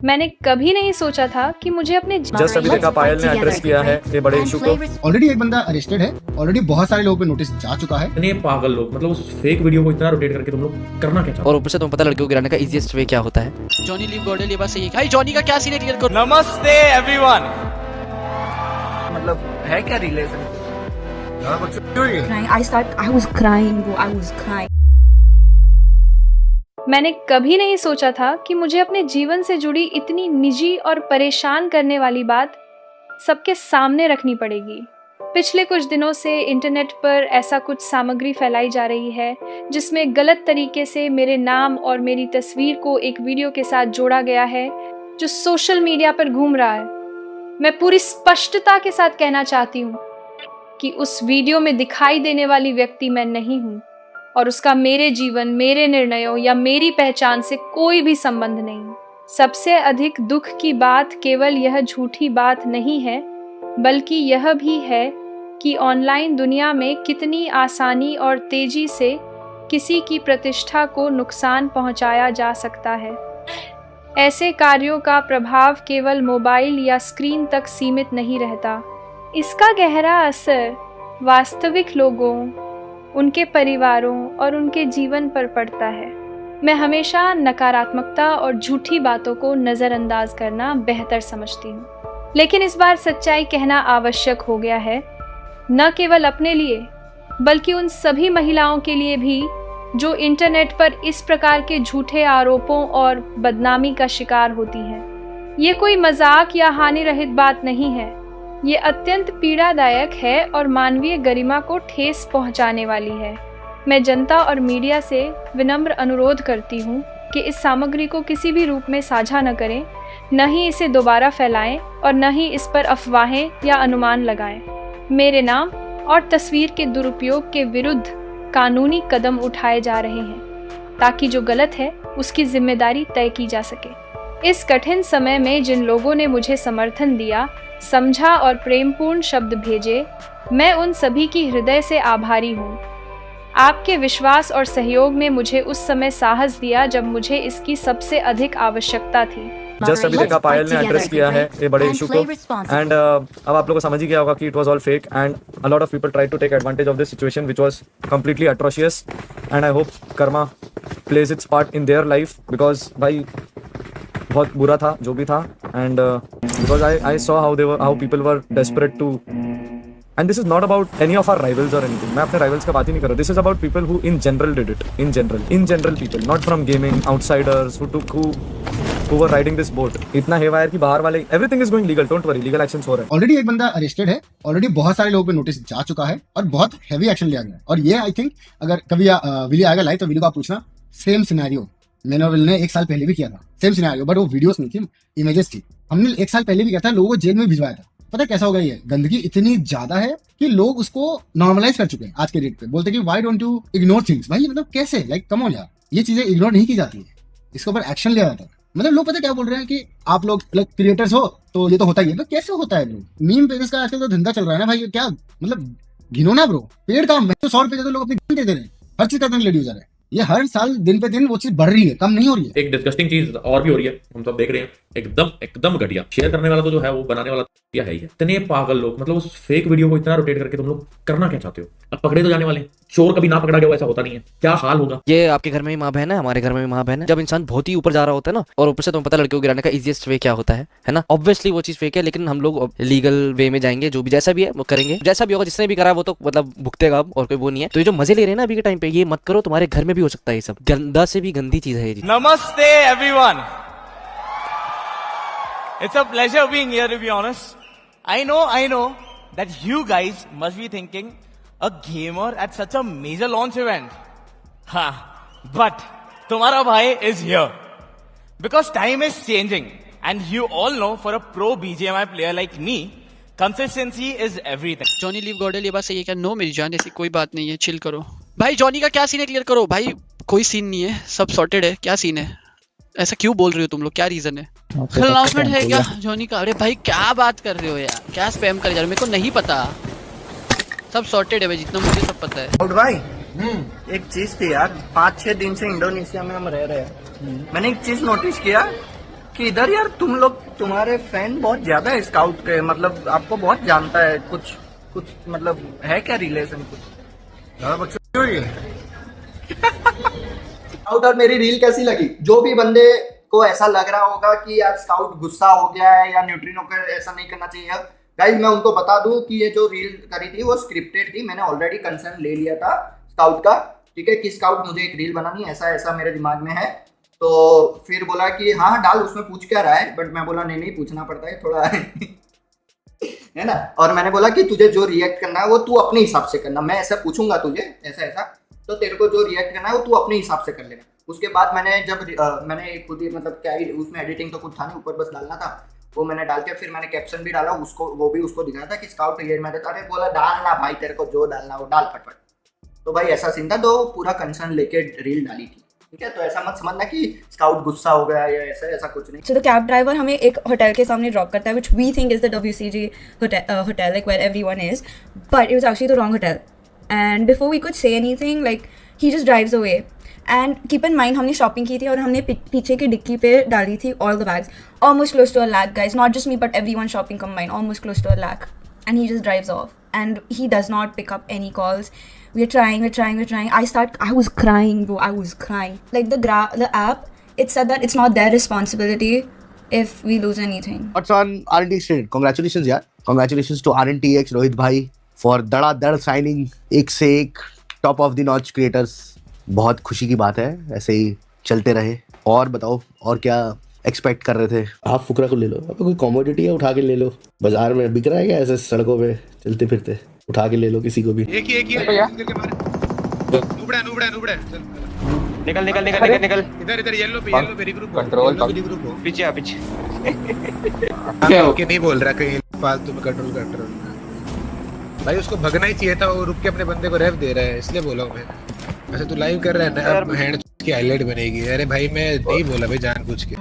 मैंने कभी नहीं सोचा था कि मुझे अपने जस्ट अभी देखा पायल ने एड्रेस किया है ये बड़े इशू को। ऑलरेडी एक बंदा अरेस्टेड है, ऑलरेडी बहुत सारे लोगों पे नोटिस जा चुका है। इतने पागल लोग, मतलब उस फेक वीडियो को इतना रोटेट करके तुम लोग करना क्या चाहते हो? और ऊपर से तुम्हें पता लड़कियों को गिराने का इजीएस्ट वे क्या होता है। जॉनी लीव गॉडेल ये बात सही है भाई। जॉनी का क्या सीन है क्लियर करो। नमस्ते एवरीवन। मतलब है क्या relation? I was crying, bro. I was crying. मैंने कभी नहीं सोचा था कि मुझे अपने जीवन से जुड़ी इतनी निजी और परेशान करने वाली बात सबके सामने रखनी पड़ेगी। पिछले कुछ दिनों से इंटरनेट पर ऐसा कुछ सामग्री फैलाई जा रही है जिसमें गलत तरीके से मेरे नाम और मेरी तस्वीर को एक वीडियो के साथ जोड़ा गया है जो सोशल मीडिया पर घूम रहा है। मैं पूरी स्पष्टता के साथ कहना चाहती हूँ कि उस वीडियो में दिखाई देने वाली व्यक्ति मैं नहीं हूँ और उसका मेरे जीवन, मेरे निर्णयों या मेरी पहचान से कोई भी संबंध नहीं। सबसे अधिक दुख की बात केवल यह झूठी बात नहीं है, बल्कि यह भी है कि ऑनलाइन दुनिया में कितनी आसानी और तेजी से किसी की प्रतिष्ठा को नुकसान पहुंचाया जा सकता है। ऐसे कार्यों का प्रभाव केवल मोबाइल या स्क्रीन तक सीमित नहीं रहता। इसका गहरा असर वास्तविक लोगों, उनके परिवारों और उनके जीवन पर पड़ता है। मैं हमेशा नकारात्मकता और झूठी बातों को नज़रअंदाज करना बेहतर समझती हूँ, लेकिन इस बार सच्चाई कहना आवश्यक हो गया है, न केवल अपने लिए बल्कि उन सभी महिलाओं के लिए भी जो इंटरनेट पर इस प्रकार के झूठे आरोपों और बदनामी का शिकार होती हैं। ये कोई मजाक या हानि रहित बात नहीं है, ये अत्यंत पीड़ादायक है और मानवीय गरिमा को ठेस पहुंचाने वाली है। मैं जनता और मीडिया से विनम्र अनुरोध करती हूं कि इस सामग्री को किसी भी रूप में साझा न करें, न ही इसे दोबारा फैलाएं और न ही इस पर अफवाहें या अनुमान लगाएं। मेरे नाम और तस्वीर के दुरुपयोग के विरुद्ध कानूनी कदम उठाए जा रहे हैं ताकि जो गलत है उसकी जिम्मेदारी तय की जा सके। इस कठिन समय में जिन लोगों ने मुझे समर्थन दिया, समझा और प्रेमपूर्ण शब्द भेजे, मैं उन सभी की हृदय से आभारी हूँ। आपके विश्वास और सहयोग ने मुझे उस समय साहस दिया जब मुझे इसकी सबसे अधिक आवश्यकता थी। जस्ट अभी देखा पायल ने एड्रेस किया है ये बड़े इशू को एंड अब आप लोगों को समझ ही गया होगा कि it was all fake and a lot of people try to take advantage of this situation which was completely atrocious and I hope karma plays its part in their life because भाई बहुत बुरा था जो भी था and because I saw how people were desperate to and this is not about any of our rivals or anything. मैं अपने rivals का बात ही नहीं कर रहा। This is about people who in general did it, in general people, not from gaming, outsiders who were riding this boat। इतना haywire कि बाहर वाले everything is going legal, don't worry, legal actions हो रहे हैं। ऑलरेडी एक बंदा arrested है, ऑलरेडी बहुत सारे लोगों पे नोटिस जा चुका है और बहुत हैवी एक्शन लिया गया। और ये आई थिंक अगर कभी वीडियो आएगा लाइव तो वीडियो को आप पूछना, सेम सिनेरियो मैंने और विल ने 1 साल पहले भी किया था, सेम सिनेरियो, बट वो वीडियोस नहीं थी, इमेजेस थी। हमने 1 साल पहले भी किया था, लोगों को जेल में भिजवाया था। पता है कैसा हो गया? ये गंदगी इतनी ज्यादा है कि लोग उसको नॉर्मलाइज कर चुके हैं आज के डेट पे। बोलते कि why don't you ignore things. भाई मतलब कैसे, लाइक कम हो यार, ये चीजें इग्नोर नहीं की जाती है, इसके ऊपर एक्शन लिया जाता है। मतलब लोग पता क्या बोल रहे हैं कि आप लोग क्रिएटर्स हो तो ये तो होता ही है। तो कैसे होता है ब्रो? मीम पेजेस का आजकल तो धंधा चल रहा है ना भाई, क्या मतलब गिनो ना ब्रो, पेड़ काम। मैं तो 100 रुपए लोग अपनी दे रहे हैं, हर चीज का लेट यूजर है। ये हर साल दिन पे दिन वो चीज बढ़ रही है, कम नहीं हो रही है। एक डिस्गस्टिंग चीज और भी हो रही है, हम सब देख रहे हैं, एकदम घटिया। शेयर करने वाला तो जो है वो बनाने वाला क्या है ही है। इतने पागल लोग, मतलब उस फेक वीडियो को इतना रोटेट करके तुम लोग करना क्या चाहते हो? अब पकड़े तो जाने वाले हैं, चोर कभी ना पकड़ा गया ऐसा होता नहीं है। क्या हाल होगा? ये आपके घर में भी माँ बहन है, हमारे घर में भी माँ बहन है। जब इंसान बहुत ही ऊपर जा रहा होता है ना, और ऊपर से तुम्हें पता लड़कियों को गिराने का इजीएस्ट वे क्या होता है ना। ऑब्वियसली वो चीज फेक है, लेकिन हम लोग लीगल वे में जाएंगे, जो भी जैसा भी है वो करेंगे, जैसा भी होगा, जिसने भी करा वो तो मतलब भुगतेगा अब, और कोई वो नहीं है। तो ये जो मजे ले रहे हैं ना अभी के टाइम पे, ये मत करो, तुम्हारे घर में भी हो सकता है। ये सब गंदा से भी गंदी चीज है ये। नमस्ते everyone. It's a pleasure being here, to be honest. I know that you guys must be thinking a gamer at such a major launch event. Ha, but तुम्हारा भाई is here because time is changing and you all know for a pro BGMI player like me, consistency is everything. Johnny leave Gödel ये बात सही है क्या? No मेरी जान, ऐसी कोई बात नहीं है, चिल करो भाई। जॉनी का क्या सीन है क्लियर करो भाई। कोई सीन नहीं है, सब सॉर्टेड है। क्या सीन है? ऐसा क्यों बोल रहे हो तुम लोग? क्या रीजन है? कल अनाउंसमेंट है क्या जॉनी का? अरे भाई क्या बात कर रहे हो यार, क्या स्पैम कर जा रहे हो? मेरे को नहीं पता, सब सॉर्टेड है भाई, जितना मुझे सब पता है। भाई एक चीज थी यार, 5-6 दिन से इंडोनेशिया में हम रह रहे हैं। मैंने एक चीज नोटिस किया, कि इधर यार तुम लोग, तुम्हारे फैन बहुत ज्यादा है स्काउट के, मतलब आपको बहुत जानता है, कुछ कुछ मतलब है क्या रिलेशन कुछ? स्काउट और मेरी रील कैसी लगी? जो भी बंदे को ऐसा लग रहा होगा कि यार स्काउट गुस्सा हो गया है या न्यूट्रिनो को ऐसा नहीं करना चाहिए, गाइस मैं उनको बता दूं कि ये जो रील करी थी वो स्क्रिप्टेड थी। मैंने ऑलरेडी कंसर्न ले लिया था स्काउट का, ठीक है, कि स्काउट मुझे एक रील बनानी है, ऐसा ऐसा मेरे दिमाग में है। तो फिर बोला कि हाँ डाल, उसमें पूछ क्या रहा है, बट मैं बोला नहीं पूछना पड़ता है थोड़ा है ना। और मैंने बोला कि तुझे जो रिएक्ट करना है वो तू अपने हिसाब से करना, मैं ऐसा पूछूंगा तुझे ऐसा ऐसा, तो तेरे को जो रिएक्ट करना है वो तू अपने हिसाब से कर लेना। उसके बाद मैंने जब मैंने खुद ही मतलब क्या ही उसमें एडिटिंग तो कुछ था नहीं, ऊपर बस डालना था, वो मैंने डाल के फिर मैंने कैप्शन भी डाला, उसको वो भी उसको दिखाया था कि स्काउट ये मैं देता, अरे बोला डालना भाई, तेरे को जो डालना वो डाल फटफट। तो भाई ऐसा सीन था, तो पूरा कंसर्न लेके रील डाली थी, ठीक है। तो ऐसा मत समझना कि स्काउट गुस्सा हो गया या ऐसा ऐसा कुछ नहीं। So the cab driver हमें एक होटल के सामने ड्रॉप करता है, which we think is the WCG hotel, like where everyone is, but it was actually the wrong hotel. And before we could say anything, like he just drives away. And keep in mind हमने shopping की थी और हमने पीछे की dicky पे डाली थी all the bags, almost close to a lakh, guys, not just me but everyone shopping combined, almost close to a lakh. And he just drives off and he does not pick up any calls. We're trying. I was crying, bro. I was crying. Like the app, it said that it's not their responsibility if we lose anything. What's on RNTX trade? Congratulations यार. Congratulations to RNTX Rohit भाई for धड़ाधड़ signing एक से एक top of the notch creators. बहुत खुशी की बात है, ऐसे ही चलते रहे। और बताओ और क्या एक्सपेक्ट कर रहे थे? आप फुकरा को ले लो, अब कोई कमोडिटी है उठा के ले लो, बाजार में बिक रहा है क्या ऐसे सड़कों पे चलते फिरते, उठा के ले लो किसी को भी। एक ही नुबड़ा निकल इधर येलो पे रिग्रुप कंट्रोल पीछे ओके नहीं बोल रहा कहीं फालतू में कंट्रोल भाई, उसको भगना ही चाहिए था, वो रुक के अपने बंदे को रेव दे रहा है, इसलिए बोला मैं। अच्छा तू लाइव कर रहा है ना, अब हैंड की हाईलाइट बनेगी। अरे भाई मैं नहीं बोला भाई जानबूझ के।